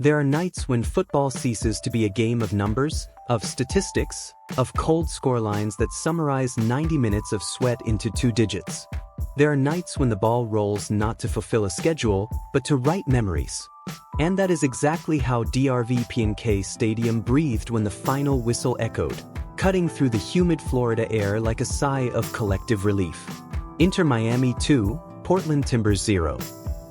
There are nights when football ceases to be a game of numbers, of statistics, of cold scorelines that summarize 90 minutes of sweat into 2 digits. There are nights when the ball rolls not to fulfill a schedule, but to write memories. And that is exactly how DRV PNK Stadium breathed when the final whistle echoed, cutting through the humid Florida air like a sigh of collective relief. Inter Miami 2, Portland Timbers 0.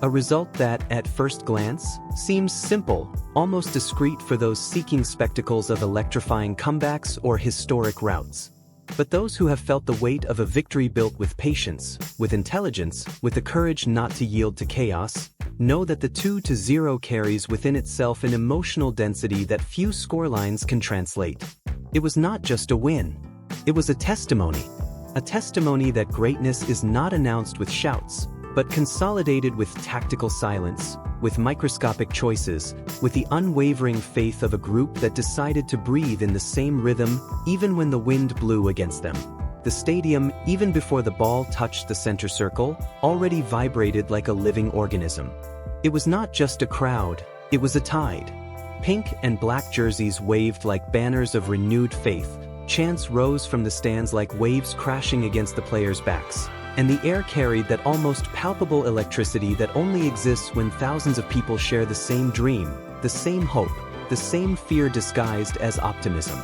A result that, at first glance, seems simple, almost discreet for those seeking spectacles of electrifying comebacks or historic routes. But those who have felt the weight of a victory built with patience, with intelligence, with the courage not to yield to chaos, know that the 2-0 carries within itself an emotional density that few scorelines can translate. It was not just a win. It was a testimony. A testimony that greatness is not announced with shouts, but consolidated with tactical silence, with microscopic choices, with the unwavering faith of a group that decided to breathe in the same rhythm even when the wind blew against them. The stadium, even before the ball touched the center circle, already vibrated like a living organism. It was not just a crowd, it was a tide. Pink and black jerseys waved like banners of renewed faith, chants rose from the stands like waves crashing against the players' backs, and the air carried that almost palpable electricity that only exists when thousands of people share the same dream, the same hope, the same fear disguised as optimism.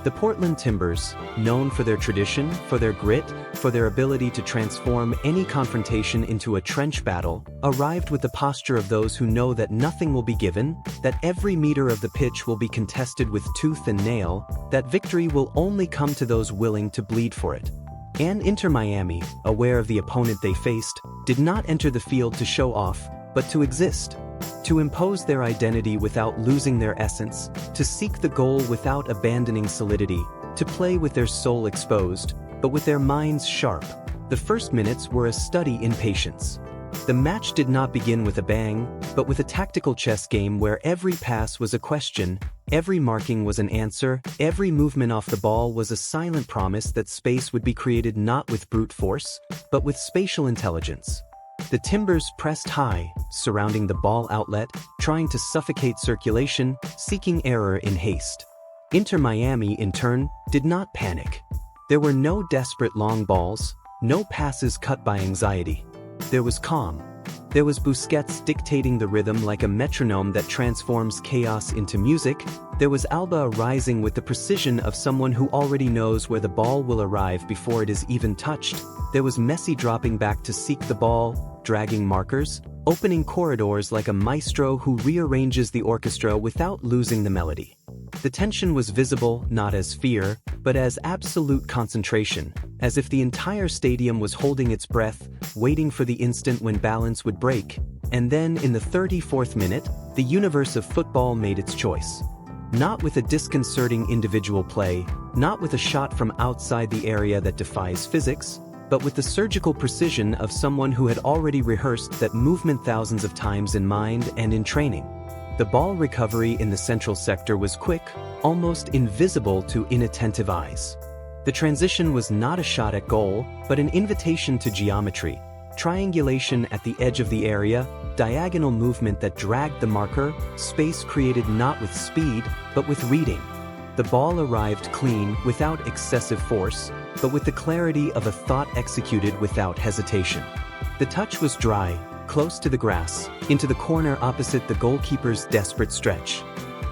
The Portland Timbers, known for their tradition, for their grit, for their ability to transform any confrontation into a trench battle, arrived with the posture of those who know that nothing will be given, that every meter of the pitch will be contested with tooth and nail, that victory will only come to those willing to bleed for it. And Inter Miami, aware of the opponent they faced, did not enter the field to show off, but to exist. To impose their identity without losing their essence, to seek the goal without abandoning solidity, to play with their soul exposed, but with their minds sharp. The first minutes were a study in patience. The match did not begin with a bang, but with a tactical chess game where every pass was a question, every marking was an answer, every movement off the ball was a silent promise that space would be created not with brute force, but with spatial intelligence. The Timbers pressed high, surrounding the ball outlet, trying to suffocate circulation, seeking error in haste. Inter Miami, in turn, did not panic. There were no desperate long balls, no passes cut by anxiety. There was calm. There was Busquets dictating the rhythm like a metronome that transforms chaos into music. There was Alba rising with the precision of someone who already knows where the ball will arrive before it is even touched. There was Messi dropping back to seek the ball, dragging markers, opening corridors like a maestro who rearranges the orchestra without losing the melody. The tension was visible not as fear, but as absolute concentration, as if the entire stadium was holding its breath, waiting for the instant when balance would break. And then, in the 34th minute, the universe of football made its choice. Not with a disconcerting individual play, not with a shot from outside the area that defies physics, but with the surgical precision of someone who had already rehearsed that movement thousands of times in mind and in training. The ball recovery in the central sector was quick, almost invisible to inattentive eyes. The transition was not a shot at goal, but an invitation to geometry, triangulation at the edge of the area, diagonal movement that dragged the marker, space created not with speed, but with reading. The ball arrived clean, without excessive force, but with the clarity of a thought executed without hesitation. The touch was dry, close to the grass, into the corner opposite the goalkeeper's desperate stretch.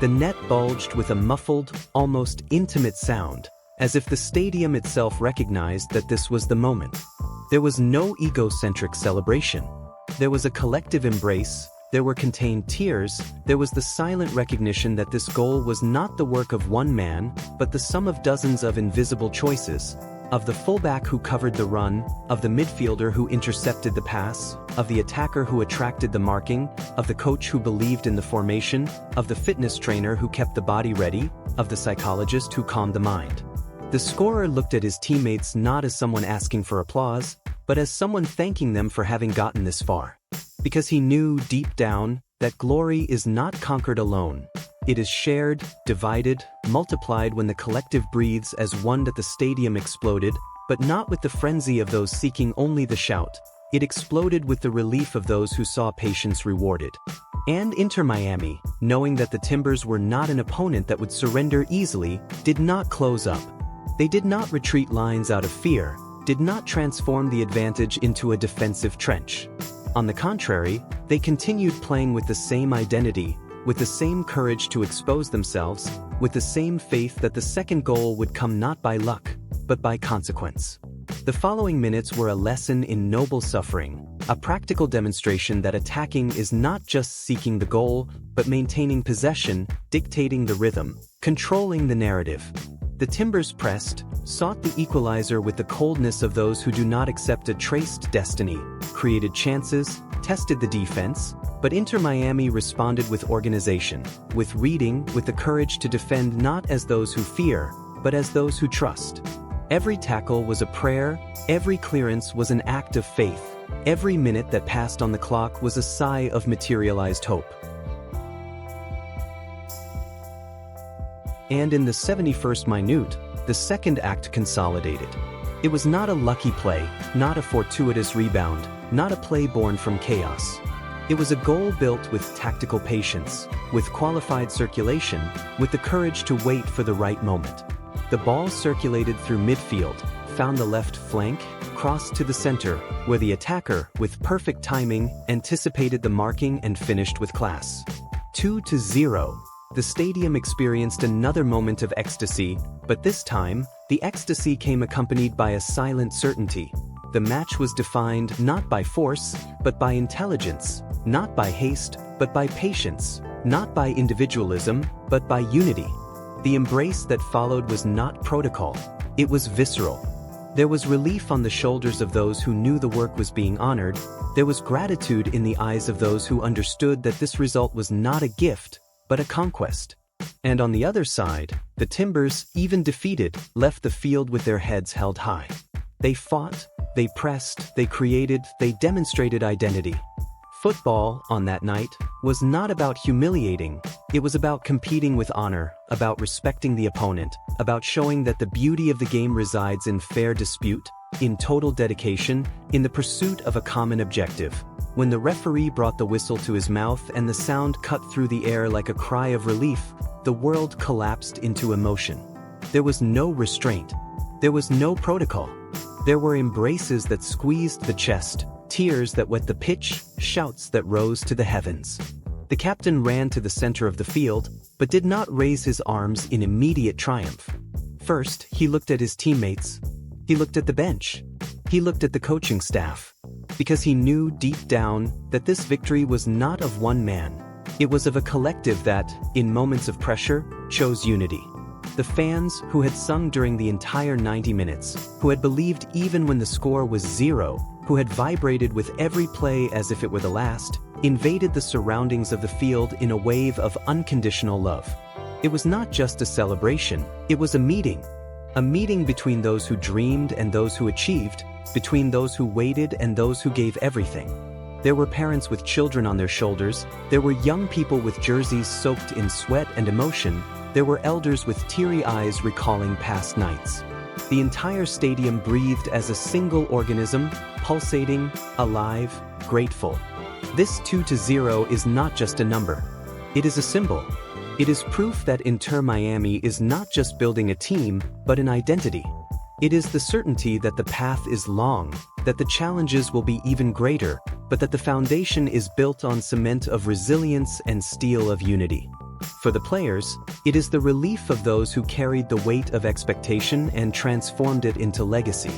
The net bulged with a muffled, almost intimate sound, as if the stadium itself recognized that this was the moment. There was no egocentric celebration. There was a collective embrace, there were contained tears, there was the silent recognition that this goal was not the work of one man, but the sum of dozens of invisible choices, of the fullback who covered the run, of the midfielder who intercepted the pass, of the attacker who attracted the marking, of the coach who believed in the formation, of the fitness trainer who kept the body ready, of the psychologist who calmed the mind. The scorer looked at his teammates not as someone asking for applause, but as someone thanking them for having gotten this far. Because he knew deep down that glory is not conquered alone. It is shared, divided, multiplied when the collective breathes as one. That the stadium exploded, but not with the frenzy of those seeking only the shout. It exploded with the relief of those who saw patience rewarded. And Inter Miami, knowing that the Timbers were not an opponent that would surrender easily, did not close up. They did not retreat lines out of fear, did not transform the advantage into a defensive trench. On the contrary, they continued playing with the same identity, with the same courage to expose themselves, with the same faith that the second goal would come not by luck, but by consequence. The following minutes were a lesson in noble suffering, a practical demonstration that attacking is not just seeking the goal, but maintaining possession, dictating the rhythm, controlling the narrative. The Timbers pressed, sought the equalizer with the coldness of those who do not accept a traced destiny, created chances, tested the defense, but Inter Miami responded with organization, with reading, with the courage to defend not as those who fear, but as those who trust. Every tackle was a prayer, every clearance was an act of faith, every minute that passed on the clock was a sigh of materialized hope. And in the 71st minute, the second act consolidated. It was not a lucky play, not a fortuitous rebound, not a play born from chaos. It was a goal built with tactical patience, with qualified circulation, with the courage to wait for the right moment. The ball circulated through midfield, found the left flank, crossed to the center, where the attacker, with perfect timing, anticipated the marking and finished with class. 2-0. The stadium experienced another moment of ecstasy, but this time, the ecstasy came accompanied by a silent certainty. The match was defined not by force, but by intelligence, not by haste, but by patience, not by individualism, but by unity. The embrace that followed was not protocol, it was visceral. There was relief on the shoulders of those who knew the work was being honored, there was gratitude in the eyes of those who understood that this result was not a gift, but a conquest. And on the other side, the Timbers, even defeated, left the field with their heads held high. They fought, they pressed, they created, they demonstrated identity. Football, on that night, was not about humiliating, it was about competing with honor, about respecting the opponent, about showing that the beauty of the game resides in fair dispute, in total dedication, in the pursuit of a common objective. When the referee brought the whistle to his mouth and the sound cut through the air like a cry of relief, the world collapsed into emotion. There was no restraint. There was no protocol. There were embraces that squeezed the chest, tears that wet the pitch, shouts that rose to the heavens. The captain ran to the center of the field, but did not raise his arms in immediate triumph. First, he looked at his teammates. He looked at the bench. He looked at the coaching staff. Because he knew deep down that this victory was not of one man. It was of a collective that, in moments of pressure, chose unity. The fans, who had sung during the entire 90 minutes, who had believed even when the score was 0, who had vibrated with every play as if it were the last, invaded the surroundings of the field in a wave of unconditional love. It was not just a celebration, it was a meeting between those who dreamed and those who achieved, between those who waited and those who gave everything. There were parents with children on their shoulders, there were young people with jerseys soaked in sweat and emotion, there were elders with teary eyes recalling past nights. The entire stadium breathed as a single organism, pulsating, alive, grateful. This 2-0 is not just a number. It is a symbol. It is proof that Inter Miami is not just building a team, but an identity. It is the certainty that the path is long, that the challenges will be even greater, but that the foundation is built on cement of resilience and steel of unity. For the players, it is the relief of those who carried the weight of expectation and transformed it into legacy.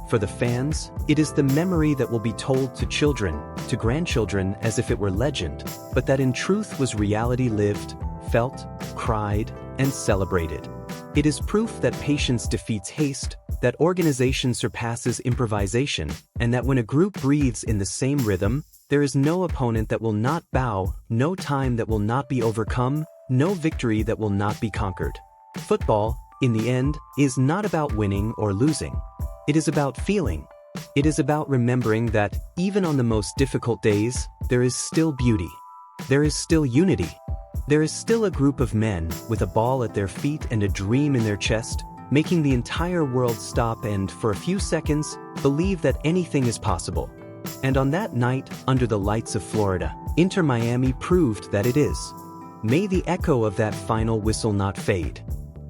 For the fans, it is the memory that will be told to children, to grandchildren as if it were legend, but that in truth was reality lived, felt, cried, and celebrated. It is proof that patience defeats haste, that organization surpasses improvisation, and that when a group breathes in the same rhythm, there is no opponent that will not bow, no time that will not be overcome, no victory that will not be conquered. Football, in the end, is not about winning or losing. It is about feeling. It is about remembering that, even on the most difficult days, there is still beauty. There is still unity. There is still a group of men, with a ball at their feet and a dream in their chest, making the entire world stop and, for a few seconds, believe that anything is possible. And on that night, under the lights of Florida, Inter Miami proved that it is. May the echo of that final whistle not fade.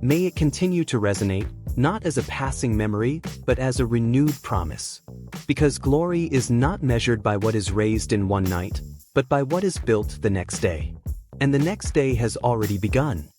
May it continue to resonate, not as a passing memory, but as a renewed promise. Because glory is not measured by what is raised in one night, but by what is built the next day. And the next day has already begun.